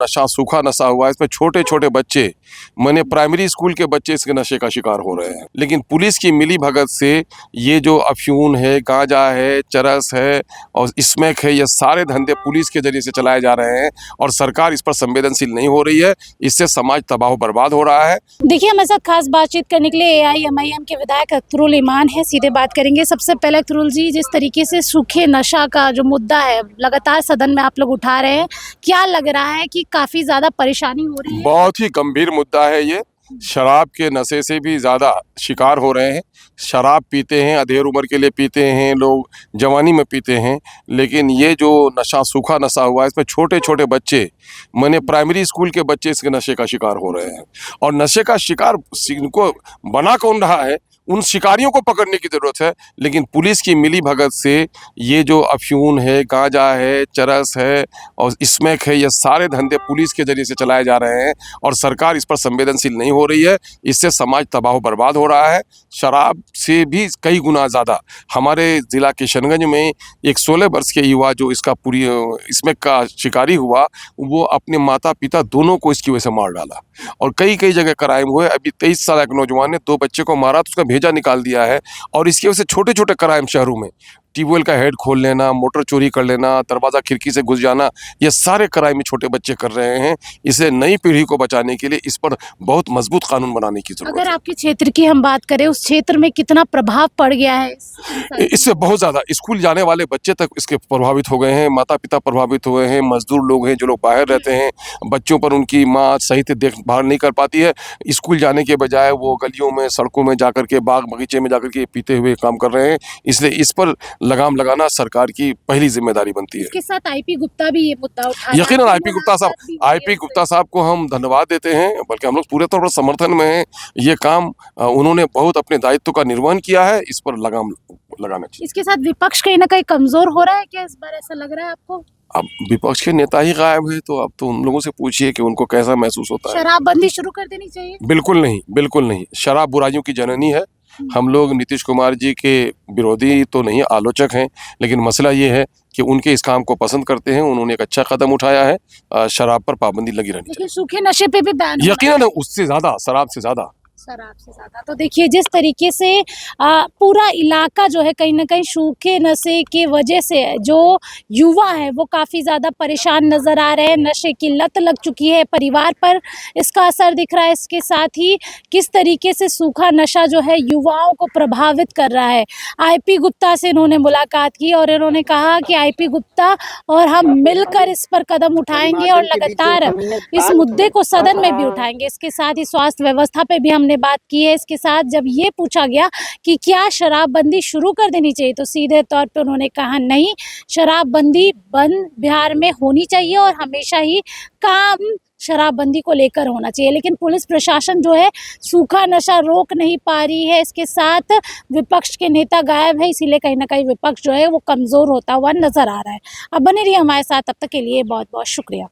नशा सूखा नशा हुआ है, इसमें छोटे छोटे बच्चे माने प्राइमरी स्कूल के बच्चे इसके नशे का शिकार हो रहे हैं। लेकिन पुलिस की मिली भगत से ये जो अफयून है, गांजा है, चरस है और स्मैक है, ये सारे धंधे पुलिस के जरिए से चलाए जा रहे हैं और सरकार इस पर संवेदनशील नहीं हो रही है। इससे समाज तबाह बर्बाद हो रहा है। देखिए, हमारे साथ खास बातचीत करने के लिए AIMIM के विधायक अख्तरुल ईमान है। सीधे बात करेंगे। सबसे पहले अख्तरुल जी, जिस तरीके से सूखे नशा का जो मुद्दा है लगातार सदन में आप लोग उठा रहे हैं, क्या लग रहा है कि काफी ज्यादा परेशानी हो रही है? बहुत ही गंभीर मुद्दा है ये। शराब के नशे से भी ज़्यादा शिकार हो रहे हैं। शराब पीते हैं, अधेड़ उम्र के लिए पीते हैं लोग, जवानी में पीते हैं। लेकिन ये जो नशा सूखा नशा हुआ है, इसमें छोटे छोटे बच्चे माने प्राइमरी स्कूल के बच्चे इसके नशे का शिकार हो रहे हैं। और नशे का शिकार इनको बना कौन रहा है, उन शिकारियों को पकड़ने की ज़रूरत है। लेकिन पुलिस की मिली भगत से ये जो अफयून है, गांजा है, चरस है और स्मैक है, ये सारे धंधे पुलिस के जरिए से चलाए जा रहे हैं और सरकार इस पर संवेदनशील नहीं हो रही है। इससे समाज तबाह बर्बाद हो रहा है। शराब से भी कई गुना ज़्यादा हमारे ज़िला किशनगंज में एक 16 वर्ष के युवा जो इसका पूरी स्मैक का शिकारी हुआ, वो अपने माता पिता दोनों को इसकी वजह से मार डाला। और कई कई जगह क्राइम हुए। अभी 23 साल एक नौजवान ने 2 बच्चे को मारा तो उसका भेजा निकाल दिया है। और इसकी वजह से छोटे छोटे क्राइम शहरों में, ट्यूबवेल का हेड खोल लेना, मोटर चोरी कर लेना, दरवाज़ा खिड़की से घुस जाना, ये सारे क्राइम छोटे बच्चे कर रहे हैं। इसलिए नई पीढ़ी को बचाने के लिए इस पर बहुत मजबूत कानून बनाने की जरूरत अगर है। आपके क्षेत्र की हम बात करें, उस क्षेत्र में कितना प्रभाव पड़ गया है इससे बहुत ज़्यादा स्कूल जाने वाले बच्चे तक इसके प्रभावित हो गए हैं, माता पिता प्रभावित हुए हैं, मजदूर लोग हैं जो लोग बाहर रहते हैं, बच्चों पर उनकी माँ सही से देखभाल नहीं कर पाती है। स्कूल जाने के बजाय वो गलियों में, सड़कों में जाकर के, बाग बगीचे में जाकर के पीते हुए काम कर रहे हैं। इसलिए इस पर लगाम लगाना सरकार की पहली जिम्मेदारी बनती है। इसके साथ आईपी गुप्ता भी ये मुद्दा उठा यकीनन आईपी गुप्ता साहब को हम धन्यवाद देते हैं, बल्कि हम लोग पूरे तौर पर समर्थन में हैं। ये काम उन्होंने बहुत अपने दायित्व का निर्वहन किया है। इस पर लगाम लगाना चाहिए। इसके साथ विपक्ष कहीं ना कहीं कमजोर हो रहा है क्या इस बार, ऐसा लग रहा है आपको? अब विपक्ष के नेता ही गायब है, तो अब तो उन लोगों से पूछिए कि उनको कैसा महसूस होता है। शराबबंदी शुरू कर देनी चाहिए। बिल्कुल नहीं, बिल्कुल नहीं। शराब बुराइयों की जननी है। हम लोग नीतीश कुमार जी के विरोधी तो नहीं, आलोचक हैं। लेकिन मसला ये है कि उनके इस काम को पसंद करते हैं। उन्होंने एक अच्छा कदम उठाया है। शराब पर पाबंदी लगी रहनी चाहिए। लेकिन सूखे नशे पे भी बैन होना यकीनन उससे ज़्यादा, शराब से ज़्यादा। शराब से ज्यादा। तो देखिए, जिस तरीके से पूरा इलाका जो है कहीं ना कहीं सूखे नशे की वजह से जो युवा है वो काफ़ी ज़्यादा परेशान नज़र आ रहे हैं। नशे की लत लग चुकी है, परिवार पर इसका असर दिख रहा है। इसके साथ ही किस तरीके से सूखा नशा जो है युवाओं को प्रभावित कर रहा है। आईपी गुप्ता से इन्होंने मुलाकात की और इन्होंने कहा कि आईपी गुप्ता और हम मिलकर इस पर कदम उठाएंगे और लगातार इस मुद्दे को सदन में भी उठाएंगे। इसके साथ ही स्वास्थ्य व्यवस्था पे भी हमने बात की है। इसके साथ जब ये पूछा गया कि क्या शराबबंदी शुरू कर देनी चाहिए, तो सीधे तौर पे उन्होंने कहा नहीं, शराबबंदी बंद बिहार में होनी चाहिए और हमेशा ही काम शराबबंदी को लेकर होना चाहिए। लेकिन पुलिस प्रशासन जो है सूखा नशा रोक नहीं पा रही है। इसके साथ विपक्ष के नेता गायब है, इसीलिए कहीं ना कहीं विपक्ष जो है वो कमजोर होता हुआ नजर आ रहा है। अब बने रहिए हमारे साथ, तब तक के लिए बहुत बहुत शुक्रिया।